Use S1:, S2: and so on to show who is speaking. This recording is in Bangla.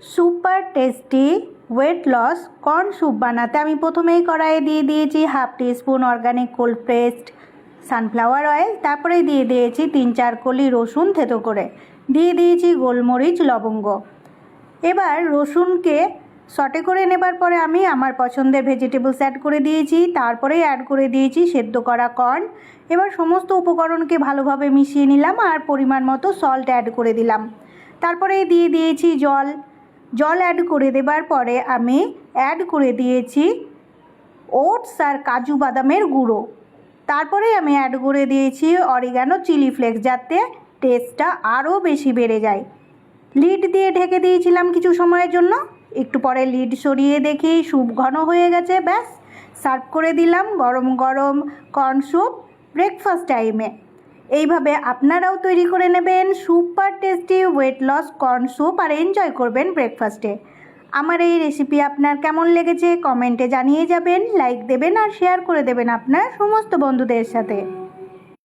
S1: Super tasty weight loss corn soup বানাতে আমি প্রথমেই কড়াইয়ে দিয়ে দিয়েছি half teaspoon organic cold pressed sunflower oil. তারপরে দিয়ে দিয়েছি 3-4 কলি রসুন থেতো করে, দিয়ে দিয়েছি গোলমরিচ লবঙ্গ। এবার রসুনকে সটে করে নেবার পরে আমি আমার পছন্দের ভেজিটেবলস অ্যাড করে দিয়েছি, তারপরেই অ্যাড করে দিয়েছি সেদ্ধ করা কর্ন। এবার সমস্ত উপকরণকে ভালোভাবে মিশিয়ে নিলাম আর পরিমাণ মতো সল্ট অ্যাড করে দিলাম। তারপরে দিয়ে দিয়েছি জল অ্যাড করে দেবার পরে আমি অ্যাড করে দিয়েছি ওটস আর কাজু বাদামের গুঁড়ো। তারপরে আমি অ্যাড করে দিয়েছি অরিগানো চিলি ফ্লেক্স, যাতে টেস্টটা আরও বেশি বেড়ে যায়। লিড দিয়ে ঢেকে দিয়েছিলাম কিছু সময়ের জন্য। একটু পরে লিড সরিয়ে দেখি স্যুপ ঘন হয়ে গেছে। ব্যাস, সার্ভ করে দিলাম গরম গরম কর্ন স্যুপ ব্রেকফাস্ট টাইমে। এইভাবে আপনারাও তৈরি করে নেবেন super tasty weight loss corn soup আর এনজয় করবেন ব্রেকফাস্টে। আমার এই রেসিপি আপনার কেমন লেগেছে কমেন্টে জানিয়ে যাবেন, লাইক দেবেন আর শেয়ার করে দেবেন আপনার সমস্ত বন্ধুদের সাথে।